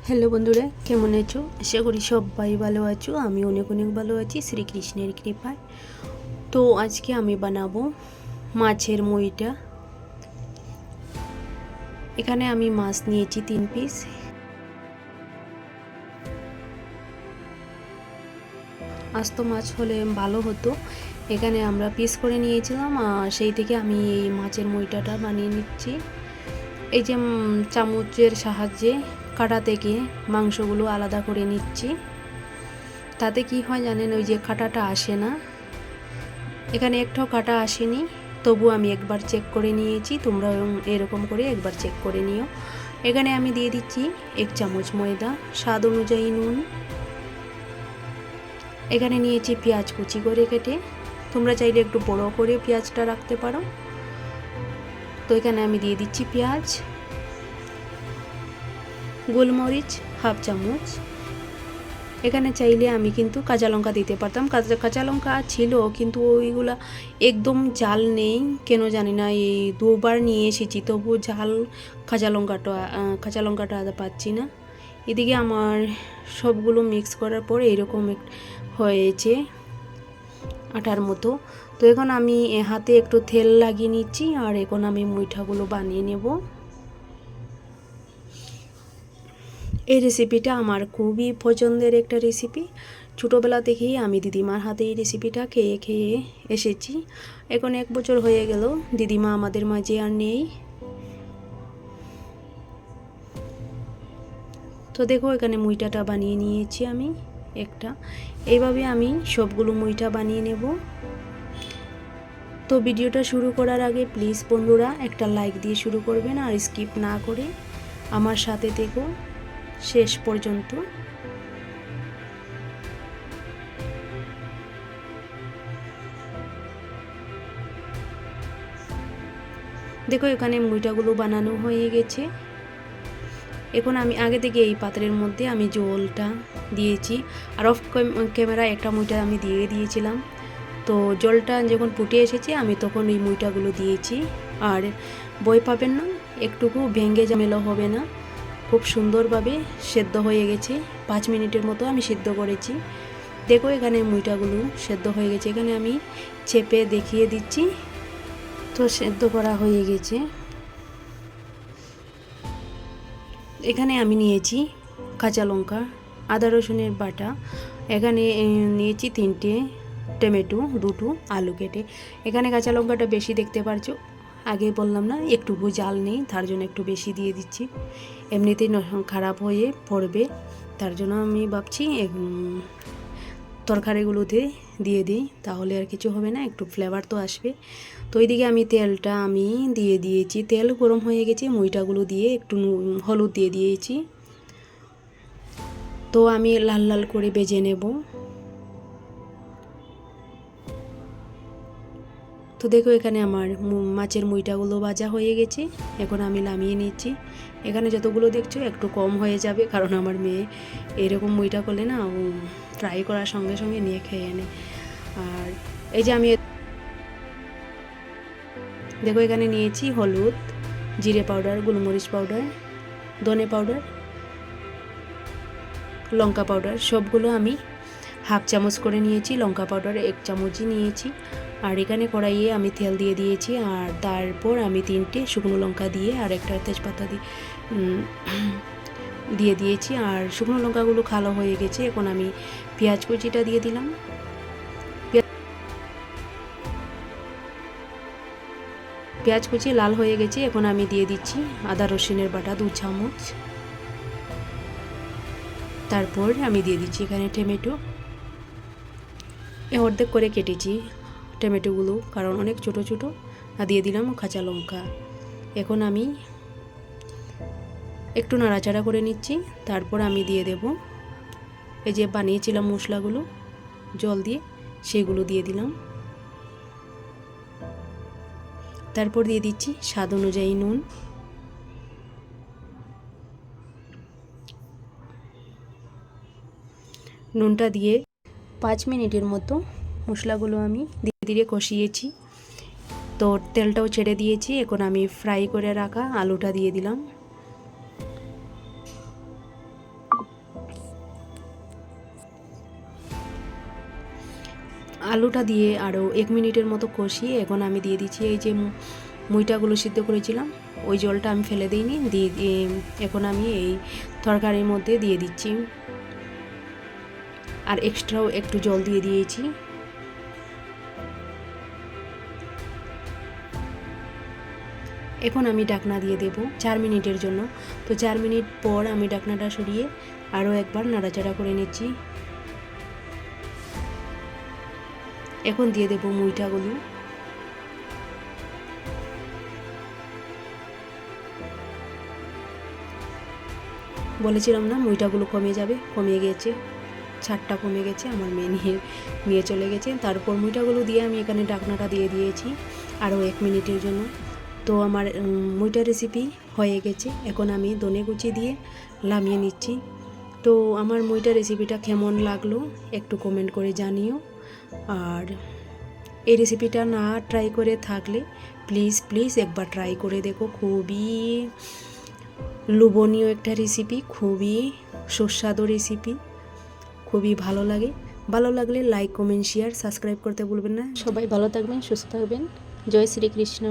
Hello বন্ধুরা, কেমন আছো? আশা করি সবাই ভালো আছো। আমি অনেক অনেক ভালো আছি শ্রীকৃষ্ণের কৃপায়। তো আজকে আমি বানাবো মাছের মুইটা। এখানে আমি মাছ নিয়েছি 3 পিস। আস্ত মাছ হলে ভালো হতো। এখানে আমরা পিস করে নিয়েছিলাম, আর সেই থেকে আমি এই মাছের মুইটাটা বানিয়ে নিচ্ছি। এই যে চামচের সাহায্যে কাটা থেকে মাংসগুলো আলাদা করে নিচ্ছি। তাতে কি হয় জানেন, ওই যে কাটাটা আসে না। এখানে একটাও কাটা আসেনি, তবু আমি একবার চেক করে নিয়েছি। তোমরা এরকম করে একবার চেক করে নিও। এখানে আমি দিয়ে দিচ্ছি 1 চামচ ময়দা, স্বাদ অনুযায়ী নুন। এখানে নিয়েছি পেঁয়াজ কুচি করে কেটে। তোমরা চাইলে একটু বড় করে পেঁয়াজটা রাখতে পারো। তো এখানে আমি দিয়ে দিচ্ছি পেঁয়াজ, গোলমরিচ হাফ চামচ। এখানে চাইলে আমি কিন্তু কাঁচা লঙ্কা দিতে পারতাম, কাঁচা লঙ্কা ছিল, কিন্তু ওইগুলা একদম ঝাল নেই কেন জানি না। এই 2বার নিয়ে এসেছি, তবু ঝাল কাঁচা লঙ্কাটা পাচ্ছি না। এদিকে আমার সবগুলো মিক্স করার পর এরকম হয়েছে আটার মতো। তো এখন আমি হাতে একটু তেল লাগিয়ে নিচ্ছি, আর এখন আমি মুইঠাগুলো বানিয়ে নেব। এই রেসিপিটা আমার খুবই পছন্দের একটা রেসিপি। ছোটোবেলা থেকেই আমি দিদিমার হাতে এই রেসিপিটা খেয়ে খেয়ে এসেছি। এখন 1 বছর হয়ে গেল দিদিমা আমাদের মাঝে আর নেই। তো দেখো, এখানে মুইটাটা বানিয়ে নিয়েছি আমি একটা। এইভাবে আমি সবগুলো মুইটা বানিয়ে নেব। তো ভিডিওটা শুরু করার আগে প্লিজ বন্ধুরা একটা লাইক দিয়ে শুরু করবেন, আর স্কিপ না করে আমার সাথে থেকো শেষ পর্যন্ত। দেখো, এখানে মুইটাগুলো বানানো হয়ে গেছে। এখন আমি আগে থেকে এই পাত্রের মধ্যে আমি জলটা দিয়েছি, আর অফ ক্যামেরা একটা মুইটা আমি দিয়ে দিয়েছিলাম। তো জলটা যখন ফুটে এসেছে আমি তখন এই মুইটাগুলো দিয়েছি। আর ভয় পাবেন না, একটুকু ভেঙে ঝামেলা হবে না, খুব সুন্দরভাবে সেদ্ধ হয়ে গেছে। 5 মিনিটের মতো আমি সেদ্ধ করেছি। দেখো, এখানে মুইটাগুলো সেদ্ধ হয়ে গেছে। এখানে আমি চেপে দেখিয়ে দিচ্ছি। তো সেদ্ধ করা হয়ে গেছে। এখানে আমি নিয়েছি কাঁচা লঙ্কা, আদা রসুনের বাটা। এখানে নিয়েছি 3টে টমেটো, 2টো আলু কেটে। এখানে কাঁচা লঙ্কাটা বেশি দেখতে পারছো, আগে বললাম না একটুকু জাল নেই, তার জন্য একটু বেশি দিয়ে দিচ্ছি। এমনিতেই খারাপ হয়ে পড়বে, তার জন্য আমি ভাবছি তরকারিগুলোতে দিয়ে দিই, তাহলে আর কিছু হবে না, একটু ফ্লেভার তো আসবে। তো এইদিকে আমি তেলটা দিয়ে দিয়েছি। তেল গরম হয়ে গেছে, মুইটাগুলো দিয়ে একটু হলুদ দিয়ে দিয়েছি। তো আমি লাল লাল করে ভেজে নেব। তো দেখো, এখানে আমার মাছের মুইটাগুলো ভাজা হয়ে গেছে। এখন আমি নামিয়ে নিচ্ছি। এখানে যতগুলো দেখছো একটু কম হয়ে যাবে, কারণ আমার মেয়ে এরকম মুইটা করলে না, ও ফ্রাই করার সঙ্গে সঙ্গে নিয়ে খেয়ে নেয়। আর এই যে আমি দেখো, এখানে নিয়েছি হলুদ, জিরে পাউডার, গোলমরিচ পাউডার, ধনে পাউডার, লঙ্কা পাউডার, সবগুলো আমি হাফ চামচ করে নিয়েছি। লঙ্কা পাউডার 1 চামচই নিয়েছি। আর এখানে কড়াইয়ে আমি তেল দিয়ে দিয়েছি, আর তারপর আমি 3টে শুকনো লঙ্কা দিয়ে আর একটা তেজপাতা দিয়ে দিয়েছি। আর শুকনো লঙ্কাগুলো কালো হয়ে গেছে। এখন আমি পেঁয়াজ কুচিটা দিয়ে দিলাম। পেঁয়াজ কুচি লাল হয়ে গেছে। এখন আমি দিয়ে দিচ্ছি আদা রসুনের বাটা 2 চামচ। তারপর আমি দিয়ে দিচ্ছি এখানে টমেটো, অর্ধেক করে কেটেছি টমেটোগুলো, কারণ অনেক ছোট ছোট। আর দিয়ে দিলাম কাঁচা লঙ্কা। এখন আমি একটু নাড়াচাড়া করে নিচ্ছি। তারপর আমি দিয়ে দেব এই যে বানিয়েছিলাম মশলাগুলো জল দিয়ে, সেগুলো দিয়ে দিলাম। তারপর দিয়ে দিচ্ছি স্বাদ অনুযায়ী নুন। নুনটা দিয়ে 5 মিনিটের মতো মশলাগুলো আমি ধীরে ধীরে কষিয়েছি। তো তেলটাও ছেড়ে দিয়েছি। এখন আমি ফ্রাই করে রাখা আলুটা দিয়ে দিলাম। আলুটা দিয়ে আরও 1 মিনিটের মতো কষিয়ে এখন আমি দিয়ে দিচ্ছি এই যে মুইটাগুলো সিদ্ধ করেছিলাম, ওই জলটা আমি ফেলে দিইনি, দিয়ে এখন আমি এই তরকারির মধ্যে দিয়ে দিচ্ছি। আর এক্সট্রাও একটু জল দিয়ে দিয়েছি। এখন আমি ঢাকনা দিয়ে দেব 4 মিনিটের জন্য। তো 4 মিনিট পর আমি ঢাকনাটা সরিয়ে আরও একবার নাড়াচাড়া করে নিচ্ছি। এখন দিয়ে দেব মুইটাগুলো। বলেছিলাম না মুইটাগুলো কমে যাবে, কমে গেছে, ছাড়টা কমে গেছে, আমার মেয়ে নিয়ে চলে গেছে। তারপর মুইটাগুলো দিয়ে আমি এখানে ঢাকনাটা দিয়ে দিয়েছি আরও 1 মিনিটের জন্য। তো আমার মুইটা রেসিপি হয়ে গেছে। এখন আমি ধনে কুচি দিয়ে নামিয়ে নিচ্ছি। তো আমার মুইটা রেসিপিটা কেমন লাগলো একটু কমেন্ট করে জানিও। আর এই রেসিপিটা না ট্রাই করে থাকলে প্লিজ একবার ট্রাই করে দেখো। খুবই লোভনীয় একটা রেসিপি, খুবই সুস্বাদু রেসিপি, খুবই ভালো লাগে। ভালো লাগলে লাইক, কমেন্ট, শেয়ার, সাবস্ক্রাইব করতে ভুলবেন না। সবাই ভালো থাকবেন, সুস্থ থাকবেন। জয় শ্রীকৃষ্ণ।